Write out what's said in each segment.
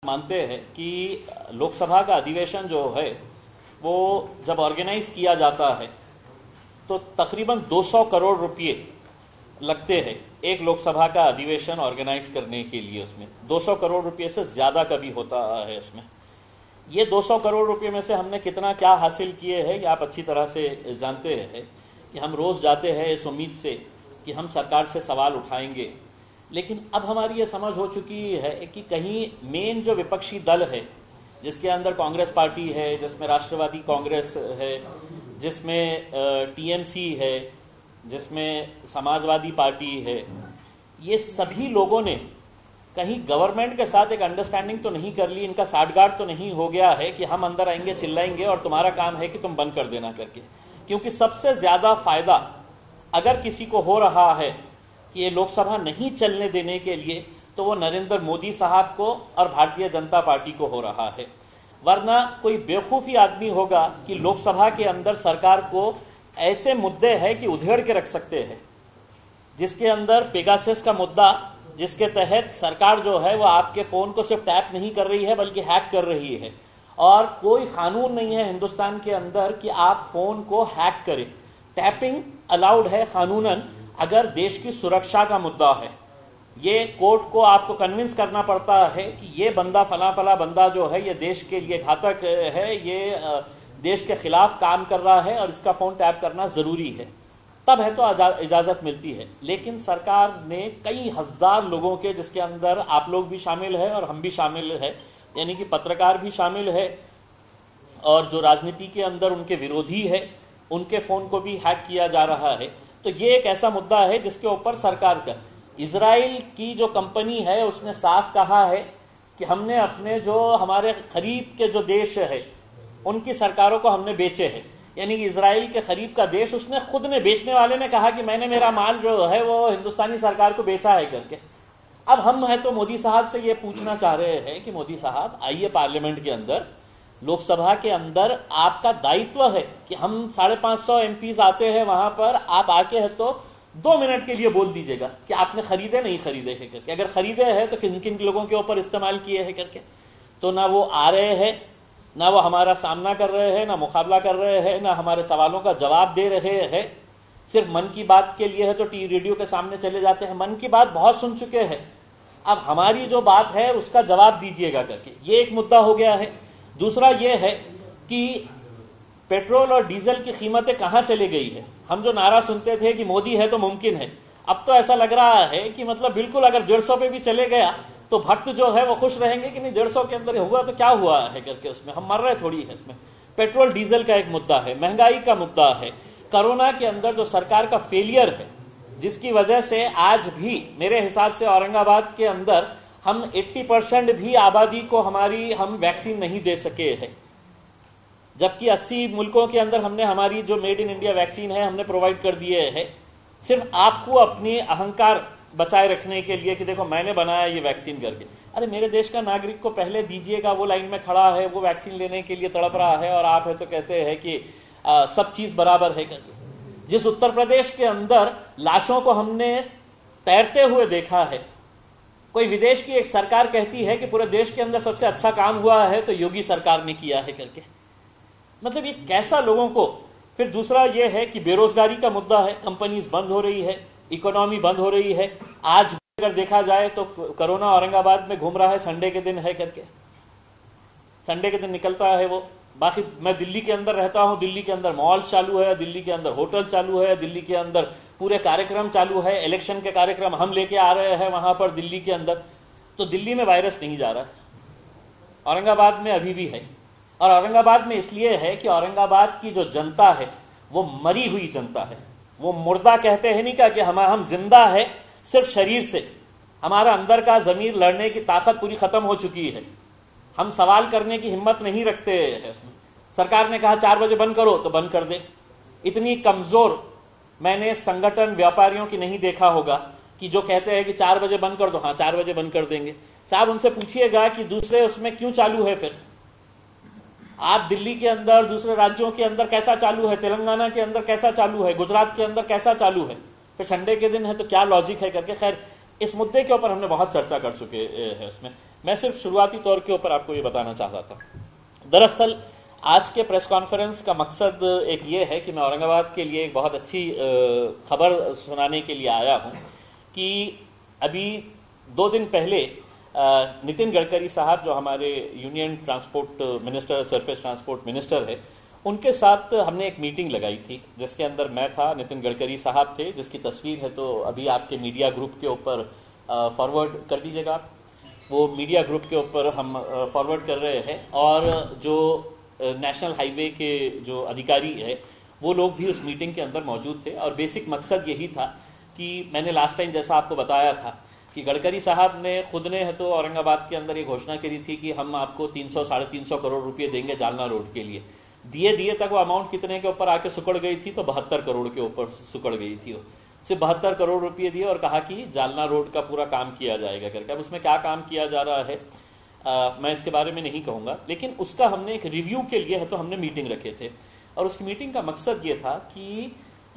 मानते हैं कि लोकसभा का अधिवेशन जो है वो जब ऑर्गेनाइज किया जाता है तो तकरीबन 200 करोड़ रुपए लगते हैं एक लोकसभा का अधिवेशन ऑर्गेनाइज करने के लिए। उसमें 200 करोड़ रुपए से ज्यादा कभी होता है। उसमें ये 200 करोड़ रुपए में से हमने कितना क्या हासिल किए हैं ये आप अच्छी तरह से जानते हैं कि हम रोज जाते हैं इस उम्मीद से कि हम सरकार से सवाल उठाएंगे, लेकिन अब हमारी ये समझ हो चुकी है कि कहीं मेन जो विपक्षी दल है जिसके अंदर कांग्रेस पार्टी है, जिसमें राष्ट्रवादी कांग्रेस है, जिसमें टीएमसी है, जिसमें समाजवादी पार्टी है, ये सभी लोगों ने कहीं गवर्नमेंट के साथ एक अंडरस्टैंडिंग तो नहीं कर ली, इनका साठगांठ तो नहीं हो गया है कि हम अंदर आएंगे चिल्लाएंगे और तुम्हारा काम है कि तुम बंद कर देना करके। क्योंकि सबसे ज्यादा फायदा अगर किसी को हो रहा है कि ये लोकसभा नहीं चलने देने के लिए तो वो नरेंद्र मोदी साहब को और भारतीय जनता पार्टी को हो रहा है। वरना कोई बेवकूफी आदमी होगा कि लोकसभा के अंदर सरकार को ऐसे मुद्दे हैं कि उधेड़ के रख सकते हैं, जिसके अंदर पेगासस का मुद्दा, जिसके तहत सरकार जो है वो आपके फोन को सिर्फ टैप नहीं कर रही है बल्कि हैक कर रही है, और कोई कानून नहीं है हिंदुस्तान के अंदर कि आप फोन को हैक करें। टैपिंग अलाउड है कानूनन अगर देश की सुरक्षा का मुद्दा है। ये कोर्ट को आपको कन्विंस करना पड़ता है कि ये बंदा फला फला बंदा जो है ये देश के लिए घातक है, ये देश के खिलाफ काम कर रहा है और इसका फोन टैप करना जरूरी है, तब है तो इजाजत मिलती है। लेकिन सरकार ने कई हजार लोगों के, जिसके अंदर आप लोग भी शामिल है और हम भी शामिल है, यानी कि पत्रकार भी शामिल है और जो राजनीति के अंदर उनके विरोधी है, उनके फोन को भी हैक किया जा रहा है। तो ये एक ऐसा मुद्दा है जिसके ऊपर सरकार का, इजराइल की जो कंपनी है उसने साफ कहा है कि हमने अपने जो हमारे करीब के जो देश है उनकी सरकारों को हमने बेचे हैं, यानी कि इजराइल के करीब का देश, उसने खुद ने, बेचने वाले ने कहा कि मैंने मेरा माल जो है वो हिंदुस्तानी सरकार को बेचा है करके। अब हम है तो मोदी साहब से ये पूछना चाह रहे हैं कि मोदी साहब आइए पार्लियामेंट के अंदर, लोकसभा के अंदर आपका दायित्व है कि हम 550 एमपीज आते हैं वहां पर, आप आके है तो 2 मिनट के लिए बोल दीजिएगा कि आपने खरीदे नहीं खरीदे है करके, अगर खरीदे हैं तो किन किन लोगों के ऊपर इस्तेमाल किए हैं करके। तो ना वो आ रहे हैं, ना वो हमारा सामना कर रहे हैं, ना मुकाबला कर रहे हैं, ना हमारे सवालों का जवाब दे रहे हैं। सिर्फ मन की बात के लिए है तो रेडियो के सामने चले जाते हैं, मन की बात बहुत सुन चुके हैं, अब हमारी जो बात है उसका जवाब दीजिएगा करके। ये एक मुद्दा हो गया है। दूसरा ये है कि पेट्रोल और डीजल की कीमतें कहां चली गई है। हम जो नारा सुनते थे कि मोदी है तो मुमकिन है, अब तो ऐसा लग रहा है कि मतलब बिल्कुल अगर 150 पे भी चले गया तो भक्त जो है वो खुश रहेंगे कि नहीं 150 के अंदर हुआ तो क्या हुआ है करके, उसमें हम मर रहे थोड़ी है। इसमें पेट्रोल डीजल का एक मुद्दा है, महंगाई का मुद्दा है, कोरोना के अंदर जो सरकार का फेलियर है, जिसकी वजह से आज भी मेरे हिसाब से औरंगाबाद के अंदर हम 80% भी आबादी को हमारी हम वैक्सीन नहीं दे सके हैं, जबकि 80 मुल्कों के अंदर हमने हमारी जो मेड इन इंडिया वैक्सीन है हमने प्रोवाइड कर दिए है, सिर्फ आपको अपनी अहंकार बचाए रखने के लिए कि देखो मैंने बनाया ये वैक्सीन करके। अरे मेरे देश का नागरिक को पहले दीजिएगा, वो लाइन में खड़ा है, वो वैक्सीन लेने के लिए तड़प रहा है और आप है तो कहते हैं कि सब चीज बराबर है करके। जिस उत्तर प्रदेश के अंदर लाशों को हमने तैरते हुए देखा है, कोई विदेश की एक सरकार कहती है कि पूरे देश के अंदर सबसे अच्छा काम हुआ है तो योगी सरकार ने किया है करके। मतलब ये कैसा लोगों को। फिर दूसरा ये है कि बेरोजगारी का मुद्दा है, कंपनीज बंद हो रही है, इकोनॉमी बंद हो रही है। आज अगर देखा जाए तो कोरोना औरंगाबाद में घूम रहा है, संडे के दिन है करके, संडे के दिन निकलता है वो। बाकी मैं दिल्ली के अंदर रहता हूं, दिल्ली के अंदर मॉल चालू है, दिल्ली के अंदर होटल चालू है, दिल्ली के अंदर पूरे कार्यक्रम चालू है, इलेक्शन के कार्यक्रम हम लेके आ रहे हैं वहां पर दिल्ली के अंदर। तो दिल्ली में वायरस नहीं जा रहा है, औरंगाबाद में अभी भी है। और औरंगाबाद में इसलिए है कि औरंगाबाद की जो जनता है वो मरी हुई जनता है, वो मुर्दा कहते हैं नहीं क्या कि हम जिंदा है सिर्फ शरीर से, हमारा अंदर का जमीर लड़ने की ताकत पूरी खत्म हो चुकी है, हम सवाल करने की हिम्मत नहीं रखते हैं। उसमें सरकार ने कहा 4 बजे बंद करो तो बंद कर दे। इतनी कमजोर मैंने संगठन व्यापारियों की नहीं देखा होगा कि जो कहते हैं कि 4 बजे बंद कर दो, हाँ 4 बजे बंद कर देंगे। साहब उनसे पूछिएगा कि दूसरे उसमें क्यों चालू है, फिर आप दिल्ली के अंदर, दूसरे राज्यों के अंदर कैसा चालू है, तेलंगाना के अंदर कैसा चालू है, गुजरात के अंदर कैसा चालू है, फिर संडे के दिन है तो क्या लॉजिक है करके। खैर इस मुद्दे के ऊपर हमने बहुत चर्चा कर चुके हैं। उसमें मैं सिर्फ शुरुआती तौर के ऊपर आपको ये बताना चाह रहा था। दरअसल आज के प्रेस कॉन्फ्रेंस का मकसद एक ये है कि मैं औरंगाबाद के लिए एक बहुत अच्छी खबर सुनाने के लिए आया हूं कि अभी 2 दिन पहले नितिन गडकरी साहब, जो हमारे union transport minister, surface transport minister है, उनके साथ हमने एक मीटिंग लगाई थी जिसके अंदर मैं था, नितिन गडकरी साहब थे, जिसकी तस्वीर है तो अभी आपके मीडिया ग्रुप के ऊपर फॉरवर्ड कर दीजिएगा आप। वो मीडिया ग्रुप के ऊपर हम फॉरवर्ड कर रहे हैं और जो नेशनल हाईवे के जो अधिकारी है वो लोग भी उस मीटिंग के अंदर मौजूद थे। और बेसिक मकसद यही था कि मैंने लास्ट टाइम जैसा आपको बताया था कि गडकरी साहब ने खुद ने तो औरंगाबाद के अंदर ये घोषणा करी थी कि हम आपको 300-350 करोड़ रुपए देंगे जालना रोड के लिए। दिए तक वो अमाउंट कितने के ऊपर आके सुकड़ गई थी, तो 72 करोड़ के ऊपर सुकड़ गई थी। वो सिर्फ 72 करोड़ रुपए दिए और कहा कि जालना रोड का पूरा काम किया जाएगा करके। अब उसमें क्या काम किया जा रहा है मैं इसके बारे में नहीं कहूंगा, लेकिन उसका हमने एक रिव्यू के लिए है तो हमने मीटिंग रखे थे। और उस मीटिंग का मकसद ये था कि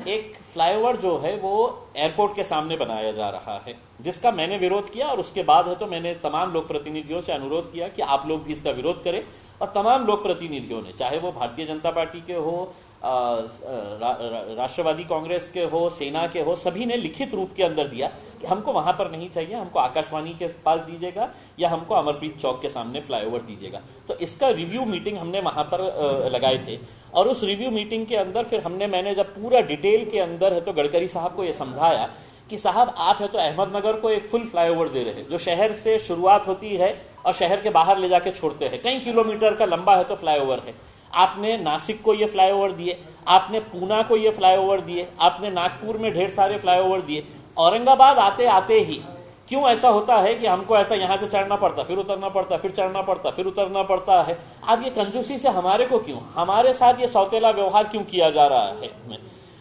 एक फ्लाईओवर जो है वो एयरपोर्ट के सामने बनाया जा रहा है, जिसका मैंने विरोध किया। और उसके बाद है तो मैंने तमाम लोक प्रतिनिधियों से अनुरोध किया कि आप लोग भी इसका विरोध करें। और तमाम लोक प्रतिनिधियों ने, चाहे वो भारतीय जनता पार्टी के हो, राष्ट्रवादी कांग्रेस के हो, सेना के हो, सभी ने लिखित रूप के अंदर दिया कि हमको वहां पर नहीं चाहिए, हमको आकाशवाणी के पास दीजिएगा या हमको अमरप्रीत चौक के सामने फ्लाईओवर दीजिएगा। तो इसका रिव्यू मीटिंग हमने वहां पर लगाए थे। और उस रिव्यू मीटिंग के अंदर फिर मैंने जब पूरा डिटेल के अंदर है तो गडकरी साहब को यह समझाया कि साहब आप है तो अहमदनगर को एक फुल फ्लाईओवर दे रहे हैं, जो शहर से शुरुआत होती है और शहर के बाहर ले जाके छोड़ते हैं, कई किलोमीटर का लंबा है तो फ्लाईओवर है। आपने नासिक को ये फ्लाईओवर दिए, आपने पूना को ये फ्लाईओवर दिए, आपने नागपुर में ढेर सारे फ्लाईओवर दिए। औरंगाबाद आते आते ही क्यों ऐसा होता है कि हमको ऐसा यहां से चढ़ना पड़ता, फिर उतरना पड़ता, फिर चढ़ना पड़ता, फिर उतरना पड़ता है। अब ये कंजूसी से हमारे को क्यों, हमारे साथ ये सौतेला व्यवहार क्यों किया जा रहा है?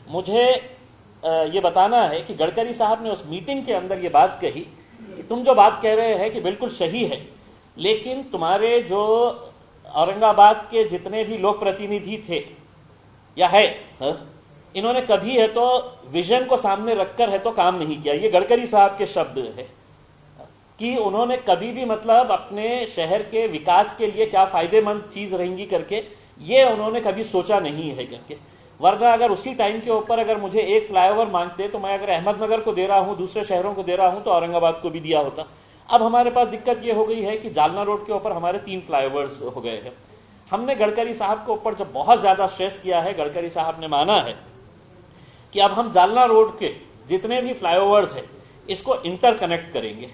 मुझे ये बताना है कि गडकरी साहब ने उस मीटिंग के अंदर ये बात कही कि तुम जो बात कह रहे हैं कि बिल्कुल सही है, लेकिन तुम्हारे जो औरंगाबाद के जितने भी लोक प्रतिनिधि थे या है, इन्होंने कभी है तो विजन को सामने रखकर है तो काम नहीं किया। ये गडकरी साहब के शब्द है कि उन्होंने कभी भी मतलब अपने शहर के विकास के लिए क्या फायदेमंद चीज रहेंगी करके ये उन्होंने कभी सोचा नहीं है करके। वरना अगर उसी टाइम के ऊपर अगर मुझे एक फ्लाईओवर मांगते तो मैं अगर अहमदनगर को दे रहा हूं, दूसरे शहरों को दे रहा हूं, तो औरंगाबाद को भी दिया होता। अब हमारे पास दिक्कत यह हो गई है कि जालना रोड के ऊपर हमारे 3 फ्लाईओवर्स हो गए हैं। हमने गडकरी साहब के ऊपर जब बहुत ज्यादा स्ट्रेस किया है, गडकरी साहब ने माना है कि अब हम जालना रोड के जितने भी फ्लाईओवर्स हैं इसको इंटरकनेक्ट करेंगे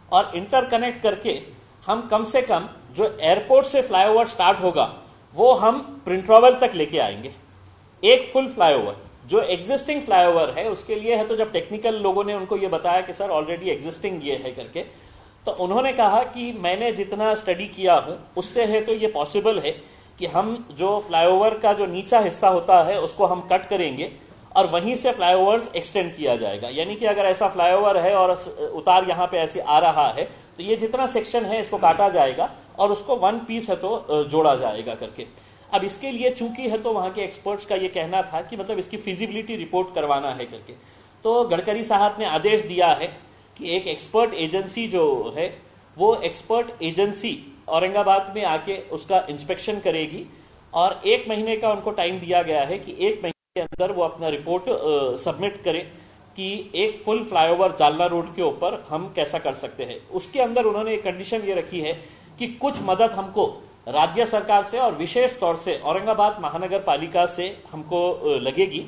और इंटरकनेक्ट करके हम कम से कम जो एयरपोर्ट से फ्लाईओवर स्टार्ट होगा वो हम प्रिंटरोवल तक लेके आएंगे। एक फुल फ्लाईओवर जो एग्जिस्टिंग फ्लाईओवर है उसके लिए है तो जब टेक्निकल लोगों ने उनको ये बताया कि सर ऑलरेडी एग्जिस्टिंग ये है करके, तो उन्होंने कहा कि मैंने जितना स्टडी किया हूं उससे है तो ये पॉसिबल है कि हम जो फ्लाईओवर का जो नीचा हिस्सा होता है उसको हम कट करेंगे और वहीं से फ्लाईओवर्स एक्सटेंड किया जाएगा। यानी कि अगर ऐसा फ्लाईओवर है और उतार यहां पे ऐसे आ रहा है तो ये जितना सेक्शन है इसको काटा जाएगा और उसको 1 पीस है तो जोड़ा जाएगा करके। अब इसके लिए चूंकि है तो वहां के एक्सपर्ट्स का ये कहना था कि मतलब इसकी फिजिबिलिटी रिपोर्ट करवाना है करके, तो गडकरी साहब ने आदेश दिया है कि एक एक्सपर्ट एजेंसी जो है वो एक्सपर्ट एजेंसी औरंगाबाद में आके उसका इंस्पेक्शन करेगी और 1 महीने का उनको टाइम दिया गया है कि 1 महीने के अंदर वो अपना रिपोर्ट सबमिट करें कि एक फुल फ्लाईओवर जालना रोड के ऊपर हम कैसा कर सकते हैं। उसके अंदर उन्होंने एक कंडीशन ये रखी है कि कुछ मदद हमको राज्य सरकार से और विशेष तौर से औरंगाबाद महानगर पालिका से हमको लगेगी,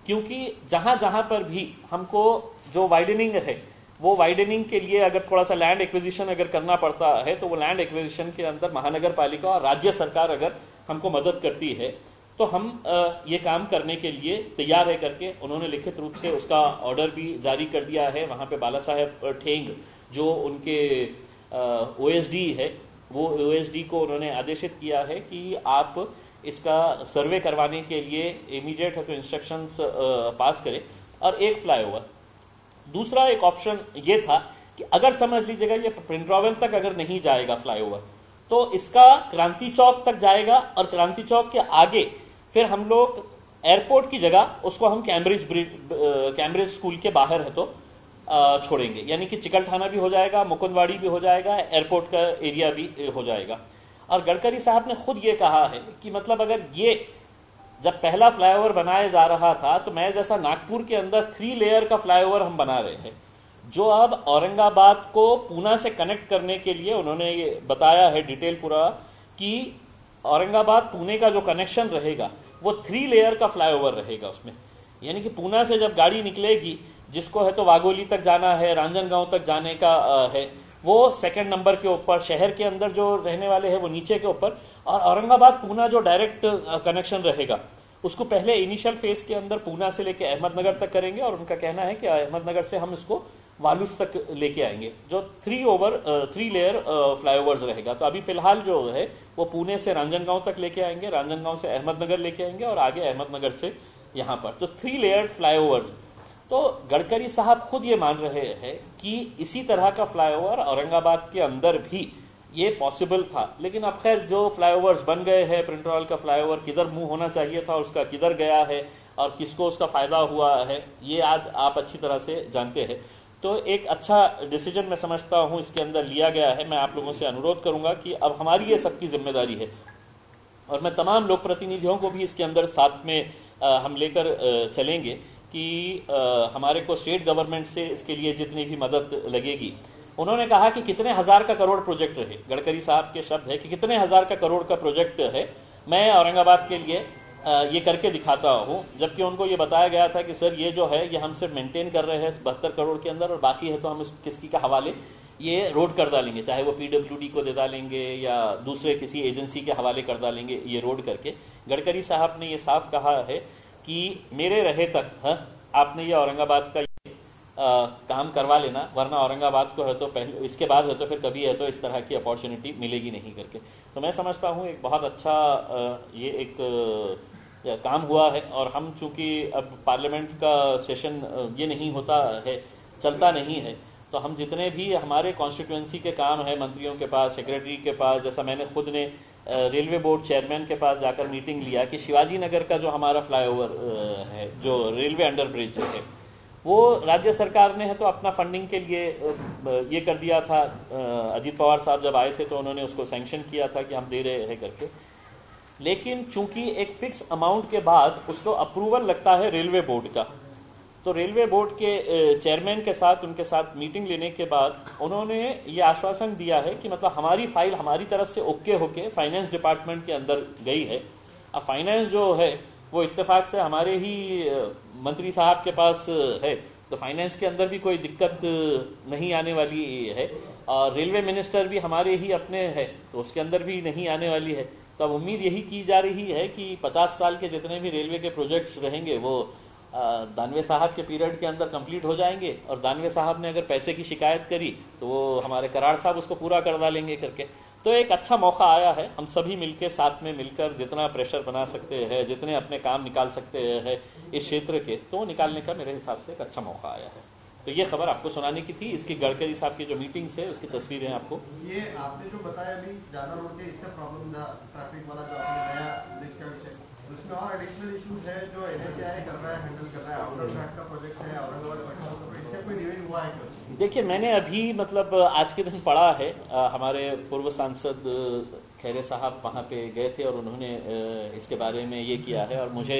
क्योंकि जहां जहां पर भी हमको जो वाइडनिंग है वो वाइडनिंग के लिए अगर थोड़ा सा लैंड एक्विजिशन अगर करना पड़ता है तो वो लैंड एक्विजिशन के अंदर महानगर पालिका और राज्य सरकार अगर हमको मदद करती है तो हम ये काम करने के लिए तैयार है करके उन्होंने लिखित रूप से उसका ऑर्डर भी जारी कर दिया है। वहां पे बाला साहेब ठेंग जो उनके ओएसडी है वो ओएसडी को उन्होंने आदेशित किया है कि आप इसका सर्वे करवाने के लिए इमीडिएट है तो इंस्ट्रक्शंस पास करें। और एक फ्लाईओवर, दूसरा एक ऑप्शन ये था कि अगर समझ लीजिएगा ये प्रिंटरोवल तक अगर नहीं जाएगा फ्लाईओवर तो इसका क्रांति चौक तक जाएगा और क्रांति चौक के आगे फिर हम लोग एयरपोर्ट की जगह उसको हम कैम्ब्रिज स्कूल के बाहर है तो छोड़ेंगे, यानी कि चिकलठाना भी हो जाएगा, मुकुंदवाड़ी भी हो जाएगा, एयरपोर्ट का एरिया भी हो जाएगा। और गडकरी साहब ने खुद ये कहा है कि मतलब अगर ये जब पहला फ्लाईओवर बनाया जा रहा था तो मैं जैसा नागपुर के अंदर 3 लेयर का फ्लाईओवर हम बना रहे हैं, जो अब औरंगाबाद को पूना से कनेक्ट करने के लिए उन्होंने ये बताया है डिटेल पूरा कि औरंगाबाद पुणे का जो कनेक्शन रहेगा वो 3 लेयर का फ्लाईओवर रहेगा उसमें। यानी कि पूना से जब गाड़ी निकलेगी, जिसको है तो वाघोली तक जाना है, रांजनगांव तक जाने का है, वो सेकंड नंबर के ऊपर, शहर के अंदर जो रहने वाले हैं वो नीचे के ऊपर, और औरंगाबाद पूना जो डायरेक्ट कनेक्शन रहेगा उसको पहले इनिशियल फेज के अंदर पूना से लेके अहमदनगर तक करेंगे, और उनका कहना है कि अहमदनगर से हम इसको वालूज तक लेके आएंगे, जो 3 लेयर फ्लाईओवर्स रहेगा। तो अभी फिलहाल जो है वो पुणे से रांजनगांव तक लेके आएंगे, रांजनगांव से अहमदनगर लेके आएंगे, और आगे अहमदनगर से यहां पर, तो 3 लेयर फ्लाईओवर्स। तो गडकरी साहब खुद ये मान रहे हैं कि इसी तरह का फ्लाईओवर औरंगाबाद के अंदर भी ये पॉसिबल था। लेकिन अब खैर जो फ्लाईओवर्स बन गए हैं, प्रिंट रॉयल का फ्लाईओवर किधर मुंह होना चाहिए था, उसका किधर गया है और किसको उसका फायदा हुआ है, ये आज आप अच्छी तरह से जानते हैं। तो एक अच्छा डिसीजन मैं समझता हूं इसके अंदर लिया गया है। मैं आप लोगों से अनुरोध करूंगा कि अब हमारी ये सबकी जिम्मेदारी है, और मैं तमाम लोक प्रतिनिधियों को भी इसके अंदर साथ में हम लेकर चलेंगे कि हमारे को स्टेट गवर्नमेंट से इसके लिए जितनी भी मदद लगेगी। उन्होंने कहा कि कितने हजार का करोड़ प्रोजेक्ट रहे, गडकरी साहब के शब्द है कि कितने हजार का करोड़ का प्रोजेक्ट है, मैं औरंगाबाद के लिए ये करके दिखाता हूं। जबकि उनको ये बताया गया था कि सर ये जो है ये हम सिर्फ मेंटेन कर रहे हैं 72 करोड़ के अंदर, और बाकी है तो हम किसकी के हवाले ये रोड कर डालेंगे, चाहे वो पीडब्ल्यूडी को दे डालेंगे या दूसरे किसी एजेंसी के हवाले कर डालेंगे ये रोड करके। गडकरी साहब ने ये साफ कहा है कि मेरे रहे तक आपने ये औरंगाबाद का काम करवा लेना, वरना औरंगाबाद को है तो पहले, इसके बाद है तो फिर कभी है तो इस तरह की अपॉर्चुनिटी मिलेगी नहीं करके। तो मैं समझता हूँ एक बहुत अच्छा ये एक काम हुआ है। और हम चूंकि अब पार्लियामेंट का सेशन ये नहीं होता है, चलता नहीं है, तो हम जितने भी हमारे कॉन्स्टिट्यूएंसी के काम है मंत्रियों के पास, सेक्रेटरी के पास, जैसा मैंने खुद ने रेलवे बोर्ड चेयरमैन के पास जाकर मीटिंग लिया कि शिवाजी नगर का जो हमारा फ्लाईओवर है, जो रेलवे अंडर ब्रिज है, वो राज्य सरकार ने है तो अपना फंडिंग के लिए ये कर दिया था। अजीत पवार साहब जब आए थे तो उन्होंने उसको सैंक्शन किया था कि हम दे रहे हैं करके। लेकिन चूंकि एक फिक्स अमाउंट के बाद उसको अप्रूवल लगता है रेलवे बोर्ड का, तो रेलवे बोर्ड के चेयरमैन के साथ उनके साथ मीटिंग लेने के बाद उन्होंने ये आश्वासन दिया है कि मतलब हमारी फाइल हमारी तरफ से ओके होके फाइनेंस डिपार्टमेंट के अंदर गई है। अब फाइनेंस जो है वो इत्तेफाक से हमारे ही मंत्री साहब के पास है, तो फाइनेंस के अंदर भी कोई दिक्कत नहीं आने वाली है, और रेलवे मिनिस्टर भी हमारे ही अपने है तो उसके अंदर भी नहीं आने वाली है। तो अब उम्मीद यही की जा रही है कि 50 साल के जितने भी रेलवे के प्रोजेक्ट्स रहेंगे वो दानवे साहब के पीरियड के अंदर कंप्लीट हो जाएंगे, और दानवे साहब ने अगर पैसे की शिकायत करी तो वो हमारे कराड़ साहब उसको पूरा कर डालेंगे करके। तो एक अच्छा मौका आया है, हम सभी मिलकर साथ में मिलकर जितना प्रेशर बना सकते हैं, जितने अपने काम निकाल सकते हैं इस क्षेत्र के, तो निकालने का मेरे हिसाब से एक अच्छा मौका आया है। तो ये खबर आपको सुनाने की थी। इसकी गडकरी साहब की जो मीटिंग्स है उसकी तस्वीरें आपको, ये आपने जो बताया अभी ज्यादा रोड के इसका प्रॉब्लम था, ट्रैफिक वाला जो आपने नया ब्रिज का विषय, उसमें और एडिशनल इश्यूज है जो NHAI कर रहा है, हैंडल कर रहा है, आउटर ट्रैक का प्रोजेक्ट है औरंगाबाद पटना, तो इससे कोई डिवीजन हुआ है क्या? देखिए मैंने अभी मतलब आज के दिन पढ़ा है, हमारे पूर्व सांसद खैरे साहब वहाँ पे गए थे और उन्होंने इसके बारे में ये किया है, और मुझे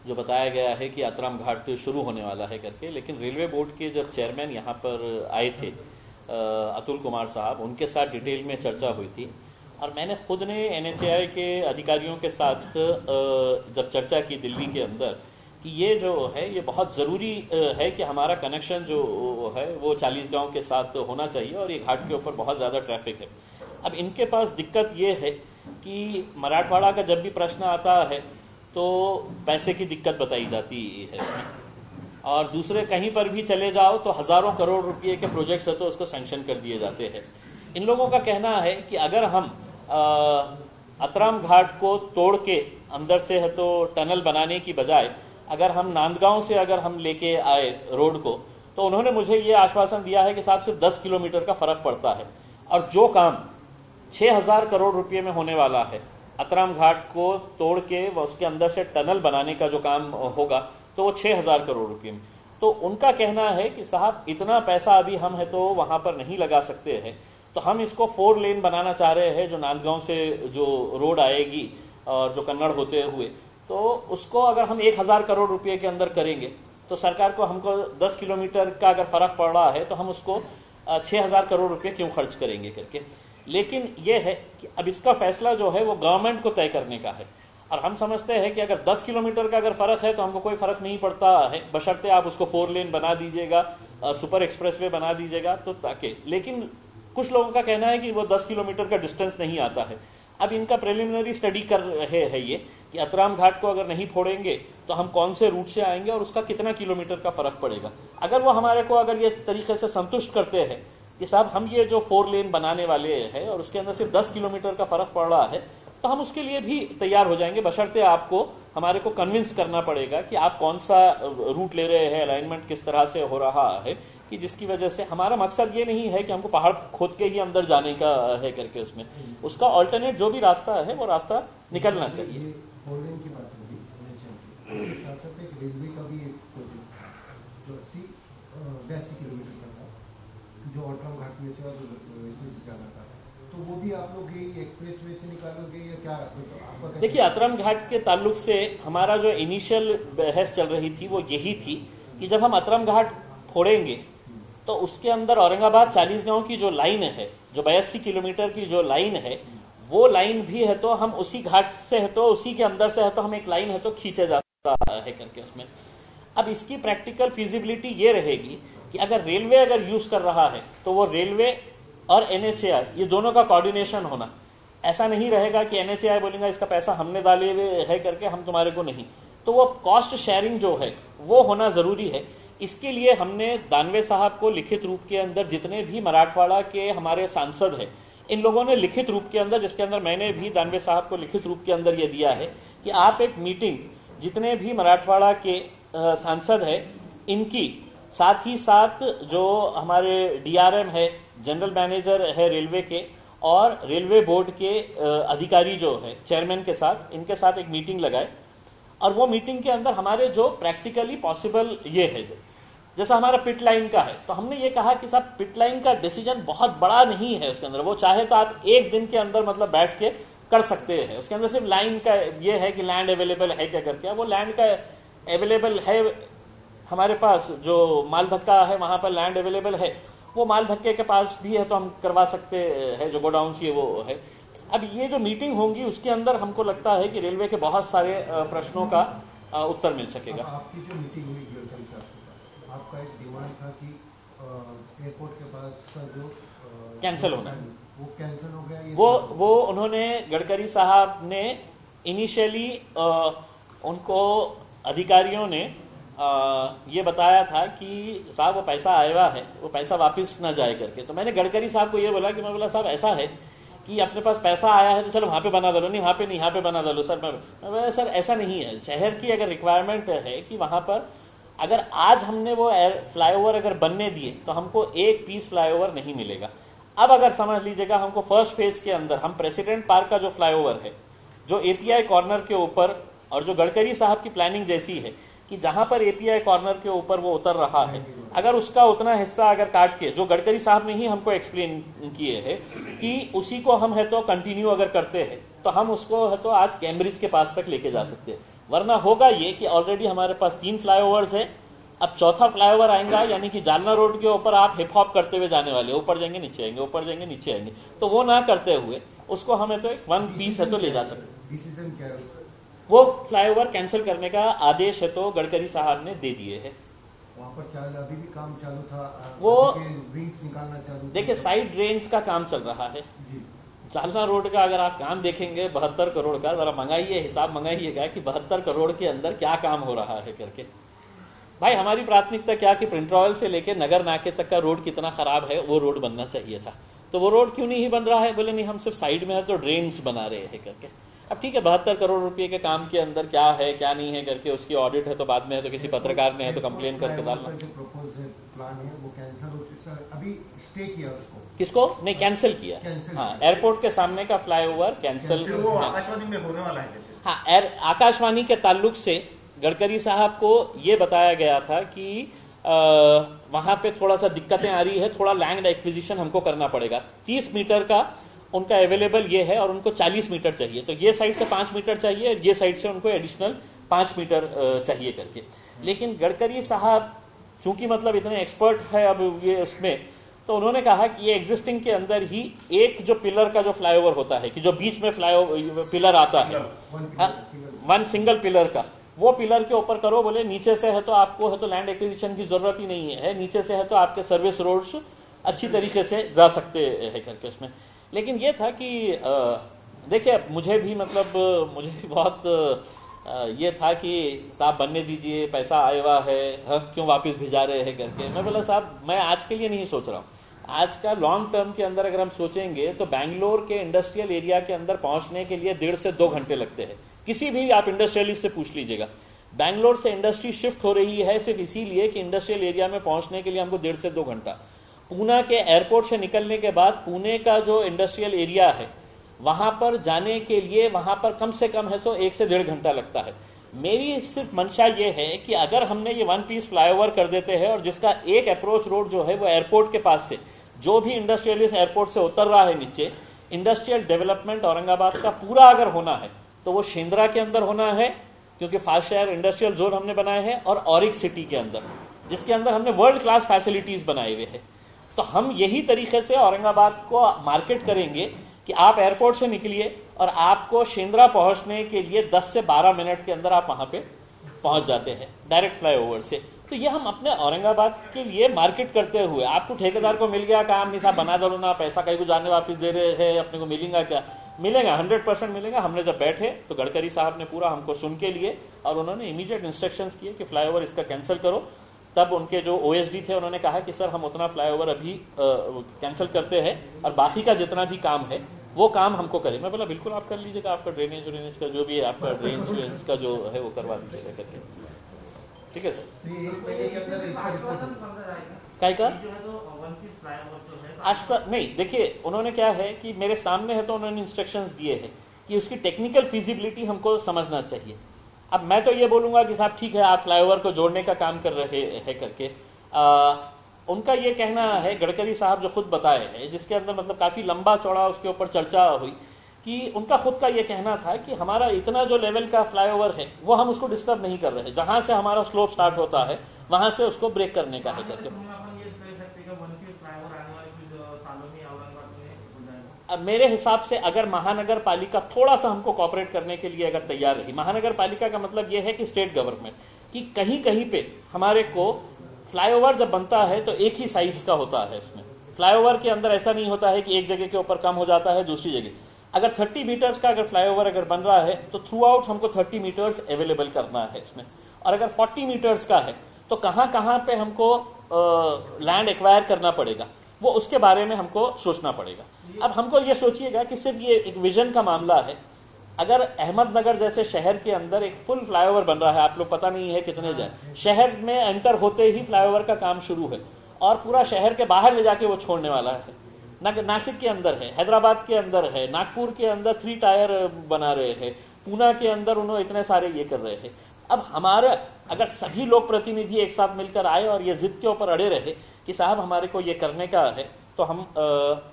जो बताया गया है कि अतराम घाट शुरू होने वाला है करके। लेकिन रेलवे बोर्ड के जब चेयरमैन यहाँ पर आए थे अतुल कुमार साहब, उनके साथ डिटेल में चर्चा हुई थी, और मैंने खुद ने NHAI के अधिकारियों के साथ जब चर्चा की दिल्ली के अंदर कि ये जो है ये बहुत ज़रूरी है कि हमारा कनेक्शन जो है वो 40 गांव के साथ होना चाहिए, और ये घाट के ऊपर बहुत ज़्यादा ट्रैफिक है। अब इनके पास दिक्कत ये है कि मराठवाड़ा का जब भी प्रश्न आता है तो पैसे की दिक्कत बताई जाती है, और दूसरे कहीं पर भी चले जाओ तो हज़ारों करोड़ रुपये के प्रोजेक्ट्स है तो उसको सैंक्शन कर दिए जाते हैं। इन लोगों का कहना है कि अगर हम अतराम घाट को तोड़ के अंदर से है तो टनल बनाने की बजाय अगर हम नांदगांव से अगर हम लेके आए रोड को, तो उन्होंने मुझे ये आश्वासन दिया है कि साहब सिर्फ 10 किलोमीटर का फर्क पड़ता है, और जो काम 6000 करोड़ रुपए में होने वाला है अतराम घाट को तोड़ के उसके अंदर से टनल बनाने का जो काम होगा तो वो 6000 करोड़ रुपए में। तो उनका कहना है कि साहब इतना पैसा अभी हम है तो वहां पर नहीं लगा सकते हैं, तो हम इसको 4 लेन बनाना चाह रहे हैं, जो नांदगांव से जो रोड आएगी और जो कन्नड़ होते हुए, तो उसको अगर हम 1000 करोड़ रुपए के अंदर करेंगे तो सरकार को हमको 10 किलोमीटर का अगर फर्क पड़ रहा है तो हम उसको 6000 करोड़ रुपए क्यों खर्च करेंगे करके। लेकिन यह है कि अब इसका फैसला जो है वो गवर्नमेंट को तय करने का है, और हम समझते हैं कि अगर 10 किलोमीटर का अगर फर्क है तो हमको कोई फर्क नहीं पड़ता है, बशर्ते आप उसको 4 लेन बना दीजिएगा, सुपर एक्सप्रेसवे बना दीजिएगा तो ताकि। लेकिन कुछ लोगों का कहना है कि वो 10 किलोमीटर का डिस्टेंस नहीं आता है। अब इनका प्रिलिमिनरी स्टडी कर रहे हैं ये कि अतराम घाट को अगर नहीं फोड़ेंगे तो हम कौन से रूट से आएंगे और उसका कितना किलोमीटर का फर्क पड़ेगा। अगर वो हमारे को अगर ये तरीके से संतुष्ट करते हैं कि साहब हम ये जो 4 लेन बनाने वाले हैं और उसके अंदर सिर्फ 10 किलोमीटर का फर्क पड़ रहा है, तो हम उसके लिए भी तैयार हो जाएंगे, बशर्ते आपको हमारे को कन्विंस करना पड़ेगा कि आप कौन सा रूट ले रहे हैं, अलाइनमेंट किस तरह से हो रहा है, कि जिसकी वजह से हमारा मकसद ये नहीं है कि हमको पहाड़ खोद के ही अंदर जाने का है करके, उसमें उसका ऑल्टरनेट जो भी रास्ता है वो रास्ता निकलना चाहिए। रेलवे का भी एक जो 80-82 किलोमीटर का था, जो अतराम घाट में से और इसमें से जाना था, तो वो भी आप लोग एक्सप्रेस वे से निकालोगे या क्या? तो देखिए, अतराम घाट के ताल्लुक से हमारा जो इनिशियल बहस चल रही थी वो यही थी कि जब हम अतराम घाट फोड़ेंगे तो उसके अंदर औरंगाबाद 40 गांव की जो लाइन है, जो 82 किलोमीटर की जो लाइन है, वो लाइन भी है तो हम उसी घाट से है तो उसी के अंदर से है तो हम एक लाइन है तो खींचे जाता है करके उसमें। अब इसकी प्रैक्टिकल फिजिबिलिटी ये रहेगी कि अगर रेलवे अगर यूज कर रहा है तो वो रेलवे और एनएचएआई ये दोनों का कोऑर्डिनेशन होना। ऐसा नहीं रहेगा कि एनएचएआई बोलेगा इसका पैसा हमने डाले हुए है करके हम तुम्हारे को नहीं, तो वो कॉस्ट शेयरिंग जो है वो होना जरूरी है। इसके लिए हमने दानवे साहब को लिखित रूप के अंदर, जितने भी मराठवाड़ा के हमारे सांसद हैं, इन लोगों ने लिखित रूप के अंदर, जिसके अंदर मैंने भी दानवे साहब को लिखित रूप के अंदर ये दिया है कि आप एक मीटिंग जितने भी मराठवाड़ा के सांसद है इनकी, साथ ही साथ जो हमारे डीआरएम है, जनरल मैनेजर है रेलवे के, और रेलवे बोर्ड के अधिकारी जो है चेयरमैन के साथ, इनके साथ एक मीटिंग लगाए, और वो मीटिंग के अंदर हमारे जो प्रैक्टिकली पॉसिबल ये है, जैसा हमारा पिट लाइन का है, तो हमने ये कहा कि साहब पिट लाइन का डिसीजन बहुत बड़ा नहीं है उसके अंदर, वो चाहे तो आप एक दिन के अंदर मतलब बैठ के कर सकते हैं। उसके अंदर सिर्फ लाइन का ये है कि लैंड अवेलेबल है क्या करके, वो लैंड का अवेलेबल है हमारे पास, जो माल धक्का है वहां पर लैंड अवेलेबल है, वो माल धक्के के पास भी है तो हम करवा सकते हैं, जो गोडाउन ये वो है। अब ये जो मीटिंग होंगी उसके अंदर हमको लगता है कि रेलवे के बहुत सारे प्रश्नों का उत्तर मिल सकेगा। आपकी जो मीटिंग हुई गडकरी साहब के पास, आपका एक डिमांड था कि एयरपोर्ट के पास जो कैंसिल होना, वो कैंसिल हो गया। वो उन्होंने, गडकरी साहब ने इनिशियली उनको अधिकारियों ने ये बताया था कि साहब वो पैसा आया हुआ है, वो पैसा वापस ना जाए करके। तो मैंने गडकरी साहब को ये बोला कि मैं बोला साहब ऐसा है कि अपने पास पैसा आया है तो चलो वहां पे बना दो, नहीं वहां पे नहीं, यहाँ पे बना दो सर। मैं सर ऐसा नहीं है, शहर की अगर रिक्वायरमेंट है कि वहां पर अगर आज हमने वो फ्लाईओवर अगर बनने दिए तो हमको एक पीस फ्लाईओवर नहीं मिलेगा। अब अगर समझ लीजिएगा हमको फर्स्ट फेज के अंदर हम प्रेसिडेंट पार्क का जो फ्लाईओवर है, जो एपीआई कॉर्नर के ऊपर, और जो गडकरी साहब की प्लानिंग जैसी है कि जहां पर एपीआई कॉर्नर के ऊपर वो उतर रहा है, अगर उसका उतना हिस्सा अगर काट के, जो गडकरी साहब ने ही हमको एक्सप्लेन किए हैं कि उसी को हम है तो कंटिन्यू अगर करते हैं तो हम उसको है तो आज कैम्ब्रिज के पास तक लेके जा सकते हैं। वरना होगा ये कि ऑलरेडी हमारे पास 3 फ्लाईओवर्स है, अब चौथा फ्लाईओवर आएगा, यानी कि जालना रोड के ऊपर आप हिप हॉप करते हुए जाने वाले, ऊपर जाएंगे नीचे आएंगे, ऊपर जाएंगे नीचे आएंगे, तो वो ना करते हुए उसको हमें तो एक 1 पीस है तो ले जा सकते। डिसीजन क्या है? वो फ्लाईओवर कैंसिल करने का आदेश है तो गडकरी साहब ने दे दिए है। वहाँ पर अभी भी काम चालू था, वो विंग्स निकालना चालू। देखिए साइड ड्रेन्स का काम चल रहा है जालना रोड का। अगर आप काम देखेंगे 72 करोड़ का, जरा मंगाइए, हिसाब मंगाइएगा कि 72 करोड़ के अंदर क्या काम हो रहा है करके। भाई हमारी प्राथमिकता क्या कि प्रिंट रॉयल से लेकर नगर नाके तक का रोड कितना खराब है, वो रोड बनना चाहिए था, तो वो रोड क्यों नहीं बन रहा है? बोले नहीं हम सिर्फ साइड में है तो ड्रेन्स बना रहे हैं करके। अब ठीक है, 72 करोड़ रुपए के काम के अंदर क्या है क्या नहीं है करके उसकी ऑडिट है तो बाद में है तो किसी पत्रकार ने है तो कंप्लेन करके डालना। प्लान है वो कैंसिल हो चुका है, अभी स्टे किया उसको। किसको? नहीं, कैंसिल किया। हाँ, एयरपोर्ट के सामने का फ्लाईओवर कैंसिल। वो आकाशवाणी में होने वाला है। हाँ, आकाशवाणी के ताल्लुक से गडकरी साहब को ये बताया गया था कि वहां पे थोड़ा सा दिक्कतें आ रही है, थोड़ा लैंड एक्विजिशन हमको करना पड़ेगा। 30 मीटर का उनका अवेलेबल ये है और उनको 40 मीटर चाहिए, तो ये साइड से 5 मीटर चाहिए, ये साइड से उनको एडिशनल 5 मीटर चाहिए करके। लेकिन गडकरी साहब चूंकि मतलब इतने एक्सपर्ट है अब ये उसमें, तो उन्होंने कहा कि ये एग्जिस्टिंग के अंदर ही एक जो पिलर का जो फ्लाईओवर होता है कि जो बीच में फ्लाईओवर पिलर आता है, वन सिंगल पिलर का, वो पिलर के ऊपर करो। बोले नीचे से है तो आपको है तो लैंड एक्विजिशन की जरूरत ही नहीं है, नीचे से है तो आपके सर्विस रोड्स अच्छी तरीके से जा सकते हैं करके उसमें। लेकिन ये था कि देखिए मुझे भी मतलब मुझे भी बहुत ये था कि साहब बनने दीजिए, पैसा आया हुआ है, क्यों वापस भिजा रहे हैं करके। मैं बोला साहब मैं आज के लिए नहीं सोच रहा हूँ, आज का लॉन्ग टर्म के अंदर अगर हम सोचेंगे तो बैंगलोर के इंडस्ट्रियल एरिया के अंदर पहुंचने के लिए 1.5 से 2 घंटे लगते हैं। किसी भी आप इंडस्ट्रियलिस्ट से पूछ लीजिएगा, बैंगलोर से इंडस्ट्री शिफ्ट हो रही है सिर्फ इसीलिए कि इंडस्ट्रियल एरिया में पहुंचने के लिए हमको 1.5 से 2 घंटा। पूना के एयरपोर्ट से निकलने के बाद पुणे का जो इंडस्ट्रियल एरिया है वहां पर जाने के लिए वहां पर कम से कम है तो 1 से 1.5 घंटा लगता है। मेरी सिर्फ मंशा ये है कि अगर हमने ये वन पीस फ्लाईओवर कर देते हैं और जिसका एक अप्रोच रोड जो है वो एयरपोर्ट के पास से, जो भी इंडस्ट्रियलिस्ट एयरपोर्ट से उतर रहा है नीचे, इंडस्ट्रियल डेवलपमेंट औरंगाबाद का पूरा अगर होना है तो वो शेंद्रा के अंदर होना है, क्योंकि फास्ट शेयर इंडस्ट्रियल जोन हमने बनाए हैं, और ऑरिक सिटी के अंदर जिसके अंदर हमने वर्ल्ड क्लास फैसिलिटीज बनाए हुए हैं। तो हम यही तरीके से औरंगाबाद को मार्केट करेंगे कि आप एयरपोर्ट से निकलिए और आपको शेंद्रा पहुंचने के लिए 10 से 12 मिनट के अंदर आप वहां पे पहुंच जाते हैं डायरेक्ट फ्लाईओवर से। तो ये हम अपने औरंगाबाद के लिए मार्केट करते हुए, आपको ठेकेदार को मिल गया काम, नहीं साहब बना दो ना, पैसा कहीं को जाने वापिस दे रहे हैं, अपने को मिलेगा क्या? मिलेगा, 100% मिलेगा। हमने जब बैठे तो गडकरी साहब ने पूरा हमको सुन के लिए और उन्होंने इमीडिएट इंस्ट्रक्शंस किए कि फ्लाईओवर इसका कैंसिल करो। तब उनके जो ओएसडी थे उन्होंने कहा कि सर हम उतना फ्लाईओवर अभी कैंसिल करते हैं और बाकी का जितना भी काम है वो काम हमको करें। मैं बोला बिल्कुल आप कर लीजिएगा, आपका ड्रेनेज का जो भी है, आपका ड्रेनेज का जो है वो करवा दीजिएगा करके। ठीक है सर। काय का आशा नहीं, देखिए उन्होंने क्या है कि मेरे सामने है तो उन्होंने इंस्ट्रक्शंस दिए हैं कि उसकी टेक्निकल फिजिबिलिटी हमको समझना चाहिए। अब मैं तो ये बोलूंगा कि साहब ठीक है आप फ्लाईओवर को जोड़ने का काम कर रहे हैं करके। उनका ये कहना है, गडकरी साहब जो खुद बताए हैं, जिसके अंदर मतलब काफी लंबा चौड़ा उसके ऊपर चर्चा हुई, कि उनका खुद का ये कहना था कि हमारा इतना जो लेवल का फ्लाईओवर है वो हम उसको डिस्टर्ब नहीं कर रहे, जहां से हमारा स्लोप स्टार्ट होता है वहां से उसको ब्रेक करने का है करके। अब मेरे हिसाब से अगर महानगर पालिका थोड़ा सा हमको कॉपरेट करने के लिए अगर तैयार रही, महानगर पालिका का मतलब यह है कि स्टेट गवर्नमेंट, कि कहीं कहीं पे हमारे को फ्लाईओवर जब बनता है तो एक ही साइज का होता है। इसमें फ्लाईओवर के अंदर ऐसा नहीं होता है कि एक जगह के ऊपर कम हो जाता है दूसरी जगह। अगर 30 मीटर्स का अगर फ्लाईओवर अगर बन रहा है तो थ्रू आउट हमको 30 मीटर्स अवेलेबल करना है इसमें, और अगर 40 मीटर्स का है तो कहां कहां पे हमको लैंड एक्वायर करना पड़ेगा वो उसके बारे में हमको सोचना पड़ेगा। अब हमको ये सोचिएगा कि सिर्फ ये एक विजन का मामला है। अगर अहमदनगर जैसे शहर के अंदर एक फुल फ्लाईओवर बन रहा है, आप लोग पता नहीं है कितने जाए, शहर में एंटर होते ही फ्लाईओवर का काम शुरू है और पूरा शहर के बाहर ले जाके वो छोड़ने वाला है। नासिक के अंदर है, हैदराबाद के अंदर है, नागपुर के अंदर 3 टायर बना रहे हैं, पूना के अंदर उन्होंने इतने सारे ये कर रहे हैं। अब हमारे अगर सभी लोग प्रतिनिधि एक साथ मिलकर आए और ये जिद के ऊपर अड़े रहे कि साहब हमारे को ये करने का है, तो हम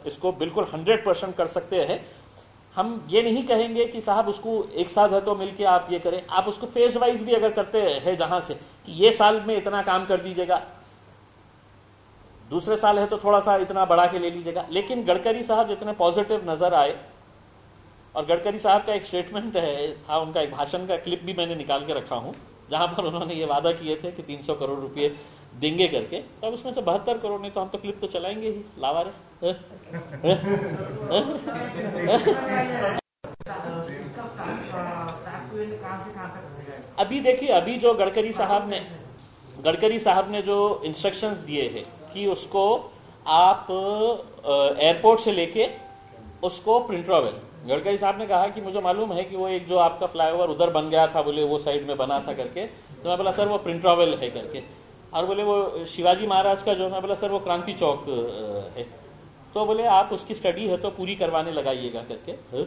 इसको बिल्कुल 100% कर सकते हैं। हम ये नहीं कहेंगे कि साहब उसको एक साथ है तो मिलके आप ये करें, आप उसको फेज वाइज भी अगर करते हैं जहां से कि ये साल में इतना काम कर दीजिएगा, दूसरे साल है तो थोड़ा सा इतना बढ़ा के ले लीजिएगा। लेकिन गडकरी साहब जितने पॉजिटिव नजर आए, और गडकरी साहब का एक स्टेटमेंट था, उनका एक भाषण का क्लिप भी मैंने निकाल के रखा हूं, जहां पर उन्होंने ये वादा किए थे कि 300 करोड़ रुपए देंगे करके। तब उसमें से 72 करोड़, नहीं तो हम तो क्लिप तो चलाएंगे ही लावारे। अभी देखिए, अभी जो गडकरी साहब ने जो इंस्ट्रक्शंस दिए हैं कि उसको आप एयरपोर्ट से लेके उसको प्रिंटरवेल, गडकरी साहब ने कहा कि मुझे मालूम है कि वो एक जो आपका फ्लाईओवर उधर बन गया था, बोले वो साइड में बना था करके। तो मैं बोला सर वो प्रिंटरवेल है करके, और बोले वो शिवाजी महाराज का जो, मैं बोला सर वो क्रांति चौक है। तो बोले आप उसकी स्टडी है तो पूरी करवाने लगाइएगा करके।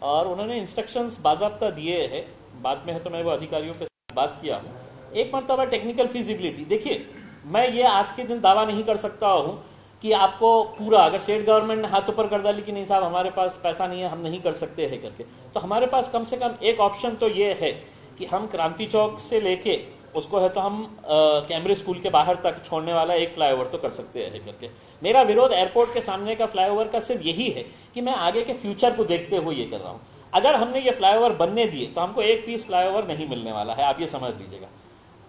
और उन्होंने इंस्ट्रक्शंस बाज़ाब्ता दिए हैं, बाद में है तो मैं वो अधिकारियों के साथ बात किया हूँ। एक मरतबा टेक्निकल फिजिबिलिटी देखिए, मैं ये आज के दिन दावा नहीं कर सकता हूँ कि आपको पूरा, अगर स्टेट गवर्नमेंट ने हाथ ऊपर कर डाली कि नहीं साहब हमारे पास पैसा नहीं है, हम नहीं कर सकते हैं करके, तो हमारे पास कम से कम एक ऑप्शन तो ये है कि हम क्रांति चौक से लेके उसको है तो हम कैम्ब्रिज स्कूल के बाहर तक छोड़ने वाला एक फ्लाईओवर तो कर सकते हैं करके। मेरा विरोध एयरपोर्ट के सामने का फ्लाईओवर का सिर्फ यही है कि मैं आगे के फ्यूचर को देखते हुए ये कर रहा हूं। अगर हमने ये फ्लाईओवर बनने दिए तो हमको एक पीस फ्लाईओवर नहीं मिलने वाला है, आप ये समझ लीजिएगा।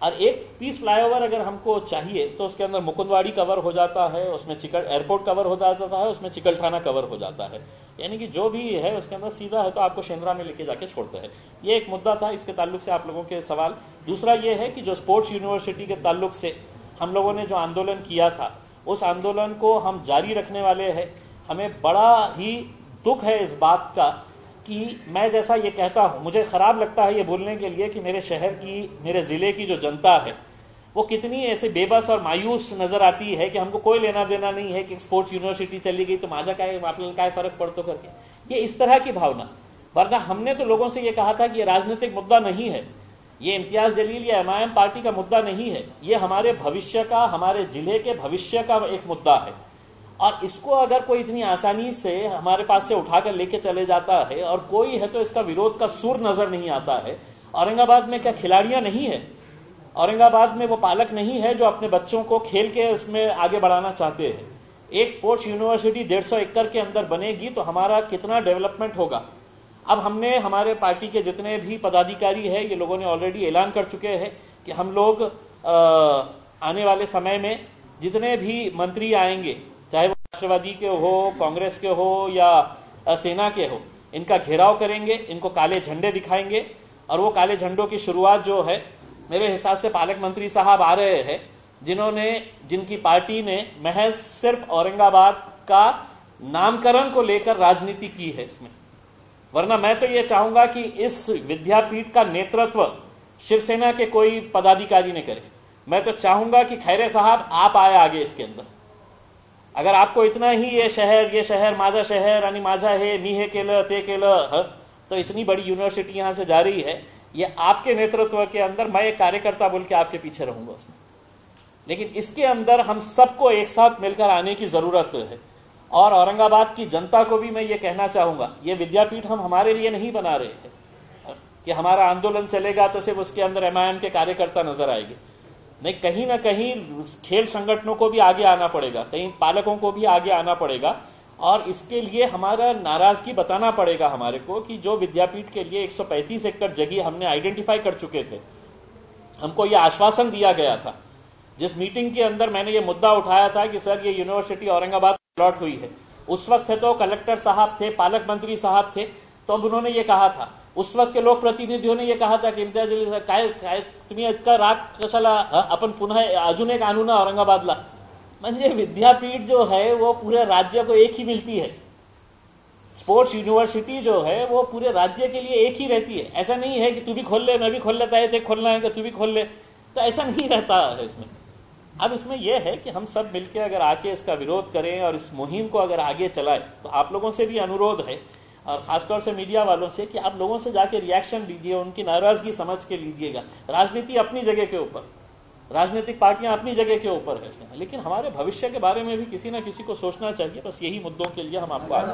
और एक पीस फ्लाईओवर अगर हमको चाहिए तो उसके अंदर मुकुंदवाड़ी कवर हो जाता है, उसमें एयरपोर्ट कवर हो जाता है, उसमें चिकलठाना कवर हो जाता है, यानी कि जो भी है उसके अंदर सीधा है तो आपको शेंद्रा में लेके जाके छोड़ता है। ये एक मुद्दा था, इसके ताल्लुक से आप लोगों के सवाल। दूसरा ये है कि जो स्पोर्ट्स यूनिवर्सिटी के ताल्लुक से हम लोगों ने जो आंदोलन किया था, उस आंदोलन को हम जारी रखने वाले हैं। हमें बड़ा ही दुख है इस बात का कि मैं जैसा ये कहता हूं, मुझे खराब लगता है ये बोलने के लिए कि मेरे शहर की, मेरे जिले की जो जनता है वो कितनी ऐसे बेबस और मायूस नजर आती है कि हमको कोई लेना देना नहीं है कि स्पोर्ट्स यूनिवर्सिटी चली गई तो माझा काय फर्क पड़तो करके, ये इस तरह की भावना। वरना हमने तो लोगों से ये कहा था कि ये राजनीतिक मुद्दा नहीं है, ये इम्तियाज जलील या एमआईएम पार्टी का मुद्दा नहीं है, ये हमारे भविष्य का, हमारे जिले के भविष्य का एक मुद्दा है। और इसको अगर कोई इतनी आसानी से हमारे पास से उठाकर लेके चले जाता है और कोई है तो इसका विरोध का सुर नजर नहीं आता है। औरंगाबाद में क्या खिलाड़ियां नहीं है? औरंगाबाद में वो पालक नहीं है जो अपने बच्चों को खेल के उसमें आगे बढ़ाना चाहते हैं? एक स्पोर्ट्स यूनिवर्सिटी 150 एकड़ के अंदर बनेगी तो हमारा कितना डेवलपमेंट होगा। अब हमने, हमारे पार्टी के जितने भी पदाधिकारी है, ये लोगों ने ऑलरेडी ऐलान कर चुके हैं कि हम लोग आने वाले समय में जितने भी मंत्री आएंगे, चाहे वो राष्ट्रवादी के हो, कांग्रेस के हो या सेना के हो, इनका घेराव करेंगे, इनको काले झंडे दिखाएंगे। और वो काले झंडों की शुरुआत जो है, मेरे हिसाब से पालक मंत्री साहब आ रहे हैं, जिनकी पार्टी ने महज सिर्फ औरंगाबाद का नामकरण को लेकर राजनीति की है इसमें। वरना मैं तो ये चाहूंगा कि इस विद्यापीठ का नेतृत्व शिवसेना के कोई पदाधिकारी ने करे। मैं तो चाहूंगा कि खैरे साहब आप आए आगे इसके अंदर। अगर आपको इतना ही ये शहर माझा शहर आणि माझा हे, मी हे केलं ते केलं, तो इतनी बड़ी यूनिवर्सिटी यहां से जा रही है, ये आपके नेतृत्व के अंदर मैं एक कार्यकर्ता बोल के आपके पीछे रहूंगा उसमें। लेकिन इसके अंदर हम सबको एक साथ मिलकर आने की जरूरत है। और औरंगाबाद की जनता को भी मैं ये कहना चाहूंगा, ये विद्यापीठ हम हमारे लिए नहीं बना रहे हैं कि हमारा आंदोलन चलेगा तो सिर्फ उसके अंदर एमआईएम के कार्यकर्ता नजर आएंगे। नहीं, कहीं ना कहीं खेल संगठनों को भी आगे आना पड़ेगा, कहीं पालकों को भी आगे आना पड़ेगा। और इसके लिए हमारा नाराजगी बताना पड़ेगा हमारे को कि जो विद्यापीठ के लिए 135 एकड़ जगह हमने आइडेंटिफाई कर चुके थे, हमको ये आश्वासन दिया गया था। जिस मीटिंग के अंदर मैंने ये मुद्दा उठाया था कि सर ये यूनिवर्सिटी औरंगाबाद प्लॉट हुई है, उस वक्त थे तो कलेक्टर साहब थे, पालक मंत्री साहब थे, तो अब उन्होंने ये कहा था, उस वक्त के लोक प्रतिनिधियों ने ये कहा था की इम्तियाज जलील काय तुम्ही इतका राग कशाला, आपण पुन्हा अजून एक आणू ना औरंगाबादला। म्हणजे विद्यापीठ जो है वो पूरे राज्य को एक ही मिलती है, स्पोर्ट्स यूनिवर्सिटी जो है वो पूरे राज्य के लिए एक ही रहती है। ऐसा नहीं है कि तू भी खोल ले, मैं भी खोल लेता है, खोलना है कि तू भी खोल ले, तो ऐसा नहीं रहता है इसमें। अब इसमें यह है कि हम सब मिलकर अगर आके इसका विरोध करें और इस मुहिम को अगर आगे चलाएं, तो आप लोगों से भी अनुरोध है और खासतौर से मीडिया वालों से कि आप लोगों से जाके रिएक्शन लीजिए, उनकी नाराजगी समझ के लीजिएगा। राजनीति अपनी जगह के ऊपर, राजनीतिक पार्टियां अपनी जगह के ऊपर है इसमें, लेकिन हमारे भविष्य के बारे में भी किसी ना किसी को सोचना चाहिए। बस यही मुद्दों के लिए हम आपको अगर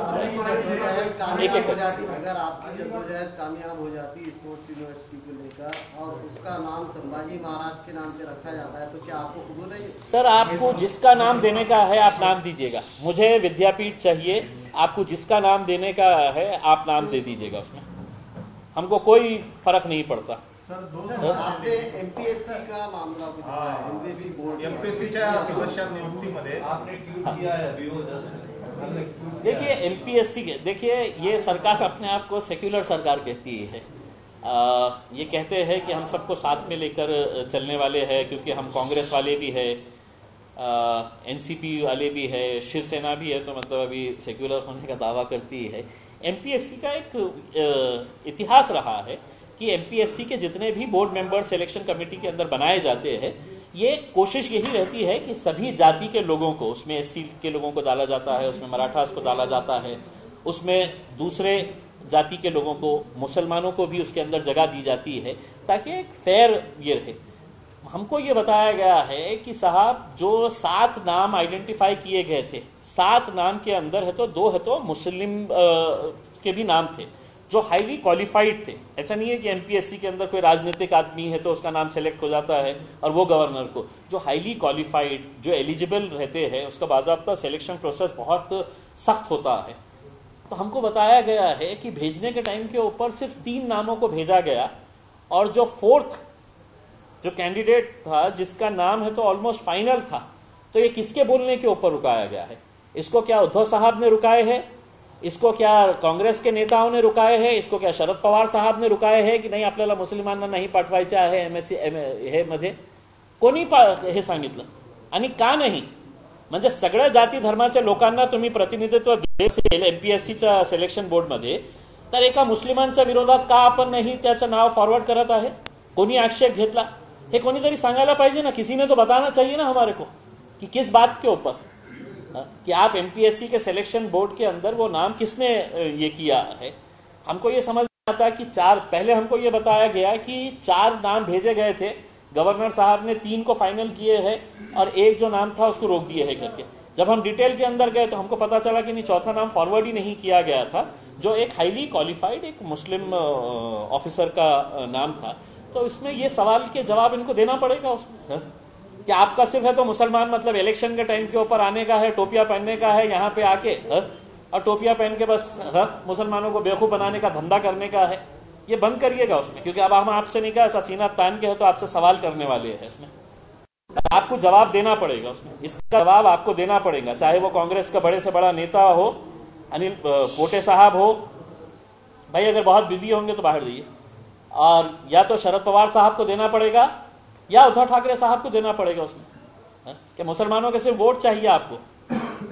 आपकी जद्दोजहद कामयाब हो जाती स्पोर्ट्स यूनिवर्सिटी को लेकर और उसका नाम संभाजी महाराज के नाम पे रखा जाता है, तो क्या आपको कबूल है? सर, आपको जिसका नाम देने का है आप नाम दीजिएगा। मुझे विद्यापीठ चाहिए, आपको जिसका नाम देने का है आप नाम दे दीजिएगा, उसमें हमको कोई फर्क नहीं पड़ता। आपने एमपीएससी का मामला कुठला आहे? एमपीएससी बोर्ड, एमपीएससीच्या सदस्य नियुक्तीमध्ये आपने ट्वीट किया है देखिए एमपीएससी के, देखिए ये सरकार अपने आप को सेक्युलर सरकार कहती है। ये कहते हैं कि हम सबको साथ में लेकर चलने वाले हैं, क्योंकि हम कांग्रेस वाले भी है, एनसीपी वाले भी है, शिवसेना भी है, तो मतलब अभी सेक्युलर होने का दावा करती है। एमपीएससी का एक इतिहास रहा है कि एमपीएससी के जितने भी बोर्ड मेंबर सिलेक्शन कमेटी के अंदर बनाए जाते हैं, ये कोशिश यही रहती है कि सभी जाति के लोगों को, उसमें एससी के लोगों को डाला जाता है, उसमें मराठास को डाला जाता है, उसमें दूसरे जाति के लोगों को, मुसलमानों को भी उसके अंदर जगह दी जाती है, ताकि एक फेयर ये रहे। हमको ये बताया गया है कि साहब जो 7 नाम आइडेंटिफाई किए गए थे, 7 नाम के अंदर है तो 2 है तो मुस्लिम के भी नाम थे जो हाईली क्वालिफाइड थे। ऐसा नहीं है कि एमपीएससी के अंदर कोई राजनीतिक आदमी है तो उसका नाम सेलेक्ट हो जाता है और वो गवर्नर को, जो हाईली क्वालिफाइड जो एलिजिबल रहते हैं उसका बाकायदा सिलेक्शन प्रोसेस बहुत सख्त होता है। तो हमको बताया गया है कि भेजने के टाइम के ऊपर सिर्फ 3 नामों को भेजा गया और जो 4th जो कैंडिडेट था जिसका नाम है तो ऑलमोस्ट फाइनल था, तो ये किसके बोलने के ऊपर रुकाया गया है? इसको क्या उद्धव साहब ने रुकाए हैं? इसको क्या काँग्रेस के नेताओं ने रुकाए हैं? इसको क्या शरद पवार साहब ने रुकाए हैं की नाही आपल्याला मुसलमानांना नाही पाठवायचे आहे एमएससी हे मध्ये? कोणी हे सांगितलं आणि का नाही? म्हणजे सगळ्या जाती धर्माच्या लोकांना तुम्ही प्रतिनिधित्व देत असेल एमपीएससीच्या सिलेक्शन बोर्डमध्ये, तर एका मुस्लिमांच्या विरोधात का आपण नाही त्याचं नाव फॉरवर्ड करत आहे? कोणी आक्षेप घेतला? हे कोणीतरी सांगायला पाहिजे ना, किसी ने तो बताना चाहिए ना हमारे को कि किस बात के ऊपर कि आप एमपीएससी के सिलेक्शन बोर्ड के अंदर वो नाम किसने ये किया है। हमको ये समझ में आता कि 4 पहले हमको ये बताया गया कि 4 नाम भेजे गए थे, गवर्नर साहब ने 3 को फाइनल किए हैं और 1 जो नाम था उसको रोक दिए है करके। जब हम डिटेल के अंदर गए तो हमको पता चला कि नहीं, चौथा नाम फॉरवर्ड ही नहीं किया गया था जो एक हाईली क्वालिफाइड एक मुस्लिम ऑफिसर का नाम था। तो इसमें ये सवाल के जवाब इनको देना पड़ेगा उसमें कि आपका सिर्फ है तो मुसलमान मतलब इलेक्शन के टाइम के ऊपर आने का है, टोपियां पहनने का है यहाँ पे आके और टोपियां पहन के बस मुसलमानों को बेवकूफ बनाने का धंधा करने का है, ये बंद करिएगा उसमें। क्योंकि अब हम आपसे नहीं कहा, ऐसा सीना तान के है तो आपसे सवाल करने वाले हैं इसमें, आपको जवाब देना पड़ेगा उसमें, इसका जवाब आपको देना पड़ेगा। चाहे वो कांग्रेस का बड़े से बड़ा नेता हो, अनिल पोटे साहब हो, भाई अगर बहुत बिजी होंगे तो बाहर दीजिए, और या तो शरद पवार साहब को देना पड़ेगा या उद्धव ठाकरे साहब को देना पड़ेगा उसमें। कि मुसलमानों के सिर्फ वोट चाहिए आपको,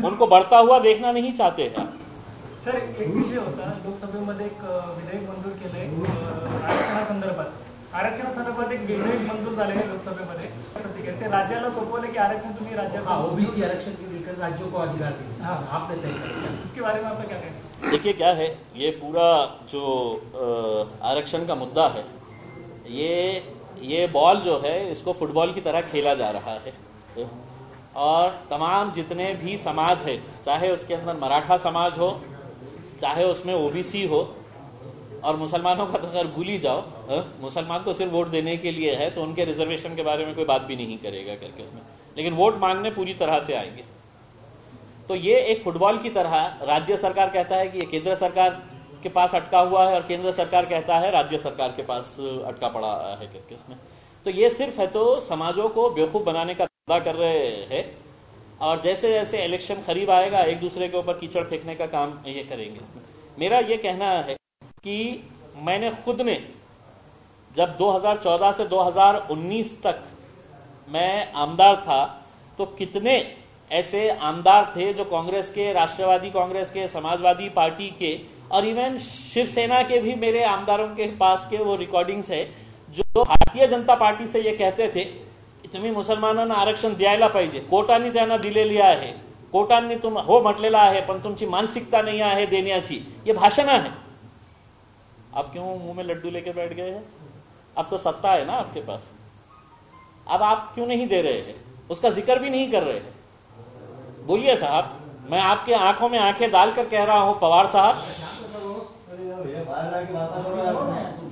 उनको बढ़ता हुआ देखना नहीं चाहते हैं। सर एक विषय होता, लोकसभेमध्ये एक विधेयक मंजूर केलंय आरक्षणासंदर्भात एक विधेयक मंजूर झालेलं लोकसभेमध्ये, ते राज्याला सोपवले की आरक्षण तुम्ही राज्यात ओबीसी आरक्षण के लेकर राज्यों को अधिकार देंगे, आपने तय किया, उसके बारे में आपका क्या कहना है? देखिए क्या है, ये पूरा जो आरक्षण का मुद्दा है, ये बॉल जो है इसको फुटबॉल की तरह खेला जा रहा है और तमाम जितने भी समाज है, चाहे उसके अंदर मराठा समाज हो, चाहे उसमें ओबीसी हो, और मुसलमानों का तो अगर भूल ही जाओ, मुसलमान तो सिर्फ वोट देने के लिए है तो उनके रिजर्वेशन के बारे में कोई बात भी नहीं करेगा करके उसमें, लेकिन वोट मांगने पूरी तरह से आएंगे। तो ये एक फुटबॉल की तरह राज्य सरकार कहता है कि ये केंद्र सरकार के पास अटका हुआ है और केंद्र सरकार कहता है राज्य सरकार के पास अटका पड़ा है करके उसमें। तो ये सिर्फ है तो समाजों को बेवकूफ बनाने का धंधा कर रहे हैं और जैसे जैसे इलेक्शन करीब आएगा एक दूसरे के ऊपर कीचड़ फेंकने का काम ये करेंगे। मेरा ये कहना है कि मैंने खुद ने जब 2014 से 2019 तक मैं आमदार था तो कितने ऐसे आमदार थे जो कांग्रेस के, राष्ट्रवादी कांग्रेस के, समाजवादी पार्टी के और इवन शिवसेना के भी मेरे आमदारों के पास के वो रिकॉर्डिंग्स है जो भारतीय जनता पार्टी से ये कहते थे की तुम्ही मुसलमानांना आरक्षण द्यायला पाहिजे, कोर्टाने त्यांना दिलेली आहे, कोर्टाने तुम हो म्हटलेलं आहे पण तुमची मानसिकता नहीं आहे देण्याची, ये भाषण है। आप क्यों मुंह में लड्डू लेके बैठ गए हैं? अब तो सत्ता है ना आपके पास, अब आप क्यों नहीं दे रहे हैं? उसका जिक्र भी नहीं कर रहे हैं। बोलिए साहब, मैं आपके आंखों में आंखें डालकर कह रहा हूं पवार साहब,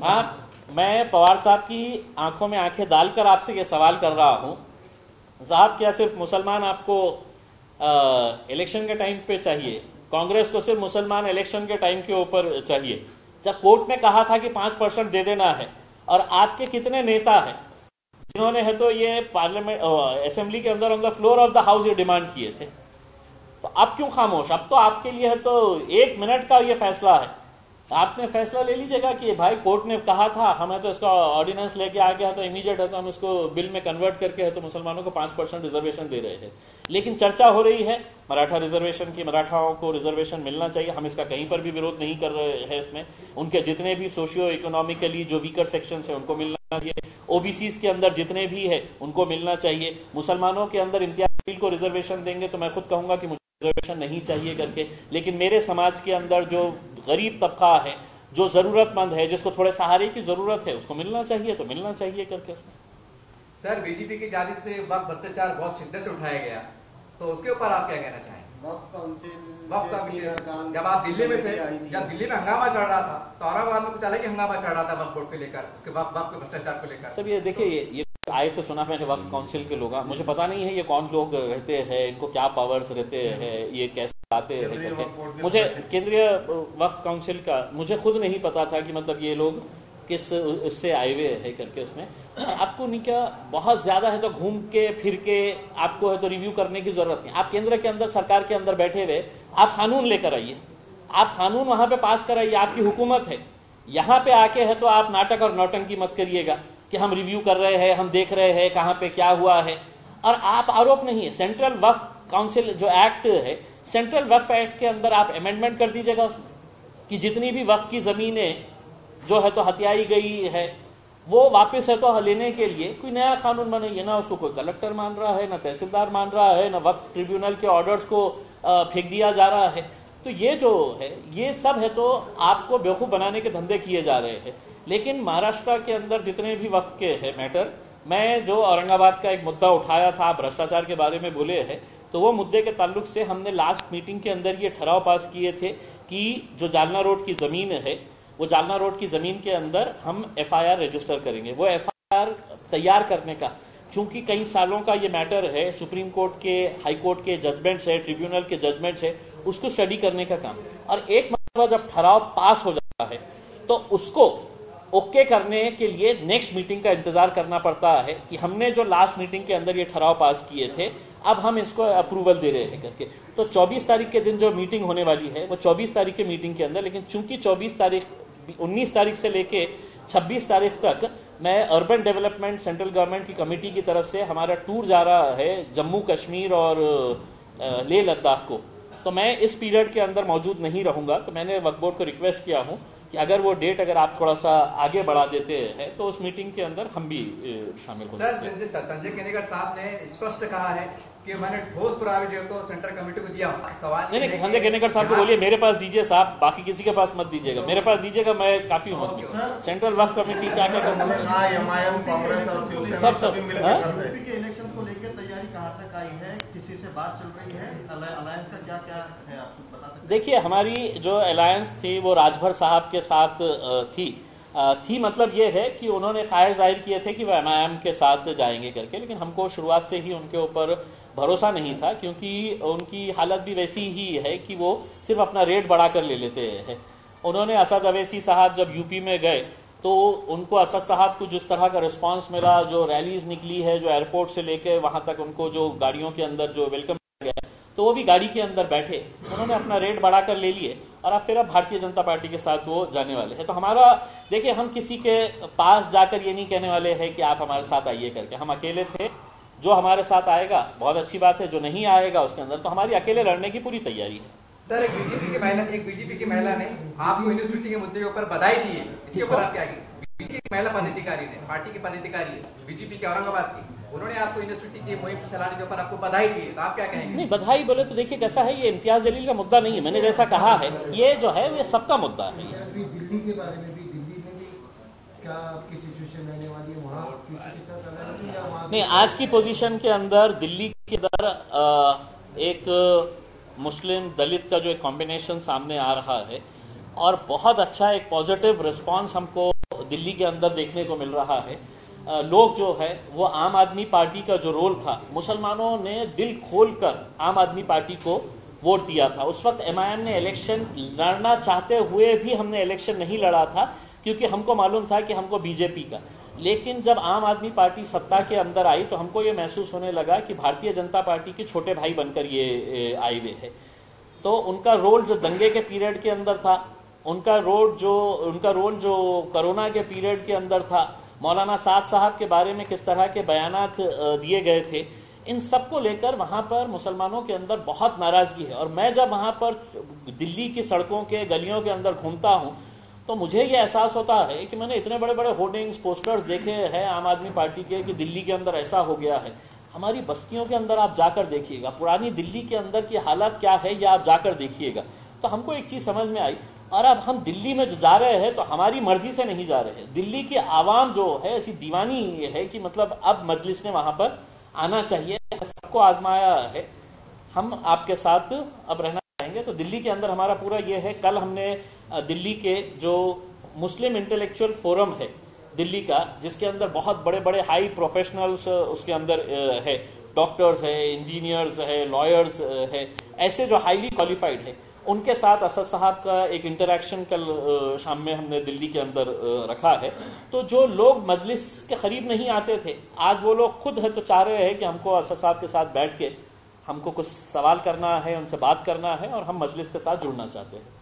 हाँ मैं पवार साहब की आंखों में आंखें डालकर आपसे ये सवाल कर रहा हूं साहब, क्या सिर्फ मुसलमान आपको इलेक्शन के टाइम पे चाहिए? कांग्रेस को सिर्फ मुसलमान इलेक्शन के टाइम के ऊपर चाहिए? जब कोर्ट ने कहा था कि 5% दे देना है और आपके कितने नेता हैं जिन्होंने है तो ये पार्लियामेंट असेंबली के अंदर on the floor of the house ये डिमांड किए थे, तो अब क्यों खामोश? अब तो आपके लिए है तो 1 मिनट का ये फैसला है, आपने फैसला ले लीजिएगा कि भाई कोर्ट ने कहा था, हमें तो इसका ऑर्डिनेंस लेके आ गया तो इमीडिएट है तो हम इसको बिल में कन्वर्ट करके है तो मुसलमानों को 5% रिजर्वेशन दे रहे हैं। लेकिन चर्चा हो रही है मराठा रिजर्वेशन की, मराठाओं को रिजर्वेशन मिलना चाहिए, हम इसका कहीं पर भी विरोध नहीं कर रहे हैं। इसमें उनके जितने भी सोशियो इकोनॉमिकली जो वीकर सेक्शन है उनको मिलना चाहिए, ओबीसी के अंदर जितने भी है उनको मिलना चाहिए। मुसलमानों के अंदर इम्तियाज को रिजर्वेशन देंगे तो मैं खुद कहूंगा कि रिजर्वेशन नहीं चाहिए करके, लेकिन मेरे समाज के अंदर जो गरीब तबका है, जो जरूरतमंद है, जिसको थोड़े सहारे की जरूरत है, उसको मिलना चाहिए तो मिलना चाहिए करके। सर बीजेपी की जानिब से वक्त भ्रष्टाचार बहुत शिद्दत से उठाया गया, तो उसके ऊपर आप क्या कहना चाहेंगे? वक्त का विषय, जब आप दिल्ली में थे, जब दिल्ली में हंगामा चल रहा था, तो औरंगाबाद में कुछ अलग ही हंगामा चल रहा था वक्त बोर्ड को लेकर, उसके वक्त के भ्रष्टाचार को लेकर। सब ये देखिए, ये आए तो सुना मैंने वक्त काउंसिल के लोग, मुझे पता नहीं है ये कौन लोग रहते हैं, इनको क्या पावर्स रहते हैं, ये कैसे आते हैं करके। मुझे केंद्रीय वक्त काउंसिल का मुझे खुद नहीं पता था कि मतलब ये लोग किस इससे आए हुए है करके। उसमें आपको नहीं क्या बहुत ज्यादा है तो घूम के फिर के आपको है तो रिव्यू करने की जरूरत नहीं। आप केंद्र के अंदर, सरकार के अंदर बैठे हुए आप कानून लेकर आइए, आप कानून वहां पे पास कराइए, आपकी हुकूमत है। यहां पे आके है तो आप नाटक और नौटंकी मत करिएगा कि हम रिव्यू कर रहे हैं, हम देख रहे हैं कहां पे क्या हुआ है। और आप आरोप नहीं है, सेंट्रल वक्फ काउंसिल जो एक्ट है, सेंट्रल वक्फ एक्ट के अंदर आप अमेंडमेंट कर दीजिएगा उसमें कि जितनी भी वक्फ की जमीनें जो है तो हथियाई गई है वो वापस है तो लेने के लिए कोई नया कानून बनाइए। ना उसको कोई कलेक्टर मान रहा है, ना तहसीलदार मान रहा है, ना वक्फ ट्रिब्यूनल के ऑर्डर्स को फेंक दिया जा रहा है। तो ये जो है ये सब है तो आपको बेवकूफ बनाने के धंधे किए जा रहे हैं। लेकिन महाराष्ट्र के अंदर जितने भी वक्त के है मैटर, मैं जो औरंगाबाद का एक मुद्दा उठाया था, भ्रष्टाचार के बारे में बोले हैं, तो वो मुद्दे के ताल्लुक से हमने लास्ट मीटिंग के अंदर ये ठराव पास किए थे कि जो जालना रोड की जमीन है, वो जालना रोड की जमीन के अंदर हम एफआईआर रजिस्टर करेंगे। वो एफआईआर तैयार करने का, चूंकि कई सालों का ये मैटर है, सुप्रीम कोर्ट के, हाई कोर्ट के जजमेंट्स है, ट्रिब्यूनल के जजमेंट्स है, उसको स्टडी करने का काम। और एक मरतबा जब ठराव पास हो जाता है तो उसको ओके करने के लिए नेक्स्ट मीटिंग का इंतजार करना पड़ता है कि हमने जो लास्ट मीटिंग के अंदर ये ठराव पास किए थे, अब हम इसको अप्रूवल दे रहे हैं करके। तो 24 तारीख के दिन जो मीटिंग होने वाली है वो 24 तारीख के मीटिंग के अंदर, लेकिन चूंकि 19 तारीख से लेके 26 तारीख तक मैं अर्बन डेवलपमेंट सेंट्रल गवर्नमेंट की कमेटी की तरफ से हमारा टूर जा रहा है जम्मू कश्मीर और लेह लद्दाख को, तो मैं इस पीरियड के अंदर मौजूद नहीं रहूंगा। तो मैंने वक्फ बोर्ड को रिक्वेस्ट किया हूं कि अगर वो डेट अगर आप थोड़ा सा आगे बढ़ा देते हैं तो उस मीटिंग के अंदर हम भी शामिल हो सकते हैं। सर, संजय केनेगर साहब ने स्पष्ट कहा है कि मैंने ठोस पुरावे जो तो सेंट्रल कमेटी को दिया। सवाल नहीं, संजय केनेगर साहब को बोलिए मेरे पास दीजिए साहब, बाकी किसी के पास मत दीजिएगा, मेरे पास दीजिएगा, मैं काफी हूँ। सेंट्रल वक्फ कमेटी क्या क्या करना है, सब के इलेक्शन को लेकर तैयारी कहाँ तक आई है, किसी से बात चल रही है, अलायंस का क्या क्या है, आप बता सकते हैं? देखिए, हमारी जो अलायंस थी वो राजभर साहब के साथ थी मतलब ये है कि उन्होंने ख्वाहिश जाहिर किए थे कि वो MIM के साथ जाएंगे करके, लेकिन हमको शुरुआत से ही उनके ऊपर भरोसा नहीं था, क्योंकि उनकी हालत भी वैसी ही है कि वो सिर्फ अपना रेट बढ़ाकर ले लेते हैं। उन्होंने असद अवैसी साहब जब यूपी में गए तो उनको असद साहब को जिस तरह का रिस्पांस मिला, जो रैलीज निकली है, जो एयरपोर्ट से लेके वहां तक उनको जो गाड़ियों के अंदर जो वेलकम किया गया, तो वो भी गाड़ी के अंदर बैठे, उन्होंने अपना रेट बढ़ाकर ले लिए और अब फिर अब भारतीय जनता पार्टी के साथ वो जाने वाले हैं। तो हमारा देखिए, हम किसी के पास जाकर ये नहीं कहने वाले हैं कि आप हमारे साथ आइए करके। हम अकेले थे, जो हमारे साथ आएगा बहुत अच्छी बात है, जो नहीं आएगा उसके अंदर तो हमारी अकेले लड़ने की पूरी तैयारी है। सर, एक बीजेपी की महिला ने आपको यूनिवर्सिटी के मुद्दे के ऊपर बधाई दी है, इसके ऊपर आप क्या कहेंगे? बीजेपी की महिला पदाधिकारी ने, पार्टी की पदाधिकारी है, बीजेपी के औरंगाबाद की, उन्होंने आपको यूनिवर्सिटी की मुहिम चलाने के ऊपर आपको बधाई दी है, तो आप क्या कहेंगे? नहीं, बधाई बोले तो देखिए कैसा है, ये इम्तियाज जलील का मुद्दा नहीं है, मैंने जैसा कहा है ये जो है ये सबका मुद्दा है। दिल्ली के बारे में भी, दिल्ली में भी क्या आपकी सिचुएशन रहने वाली है, वहाँ किसी के साथ अलग या वहाँ? नहीं, आज की पोजीशन के अंदर दिल्ली के अंदर एक मुस्लिम दलित का जो एक कॉम्बिनेशन सामने आ रहा है और बहुत अच्छा एक पॉजिटिव रिस्पांस हमको दिल्ली के अंदर देखने को मिल रहा है। लोग जो है वो आम आदमी पार्टी का जो रोल था, मुसलमानों ने दिल खोलकर आम आदमी पार्टी को वोट दिया था। उस वक्त MIM ने इलेक्शन लड़ना चाहते हुए भी हमने इलेक्शन नहीं लड़ा था, क्योंकि हमको मालूम था कि हमको बीजेपी का, लेकिन जब आम आदमी पार्टी सत्ता के अंदर आई तो हमको ये महसूस होने लगा कि भारतीय जनता पार्टी के छोटे भाई बनकर ये आए हुए है। तो उनका रोल जो दंगे के पीरियड के अंदर था, उनका रोल जो कोरोना के पीरियड के अंदर था, मौलाना साद साहब के बारे में किस तरह के बयानात दिए गए थे, इन सब को लेकर वहां पर मुसलमानों के अंदर बहुत नाराजगी है। और मैं जब वहां पर दिल्ली की सड़कों के गलियों के अंदर घूमता हूं तो मुझे ये एहसास होता है कि मैंने इतने बड़े बड़े होर्डिंग्स, पोस्टर्स देखे हैं आम आदमी पार्टी के कि दिल्ली के अंदर ऐसा हो गया है। हमारी बस्तियों के अंदर आप जाकर देखिएगा, पुरानी दिल्ली के अंदर की हालत क्या है, या आप जाकर देखिएगा। तो हमको एक चीज समझ में आई, और अब हम दिल्ली में जो जा रहे हैं तो हमारी मर्जी से नहीं जा रहे हैं। दिल्ली की आवाम जो है ऐसी दीवानी है कि मतलब अब मजलिस ने वहां पर आना चाहिए, सबको आजमाया है, हम आपके साथ अब रहना चाहेंगे। तो दिल्ली के अंदर हमारा पूरा ये है। कल हमने दिल्ली के जो मुस्लिम इंटेलेक्चुअल फोरम है दिल्ली का, जिसके अंदर बहुत बड़े बड़े हाई प्रोफेशनल्स उसके अंदर है, डॉक्टर्स है, इंजीनियर्स है, लॉयर्स है, ऐसे जो हाईली क्वालिफाइड है, उनके साथ असद साहब का एक इंटरैक्शन कल शाम में हमने दिल्ली के अंदर रखा है। तो जो लोग मजलिस के करीब नहीं आते थे, आज वो लोग खुद है तो चाह रहे हैं कि हमको असद साहब के साथ बैठ के हमको कुछ सवाल करना है, उनसे बात करना है और हम मजलिस के साथ जुड़ना चाहते हैं।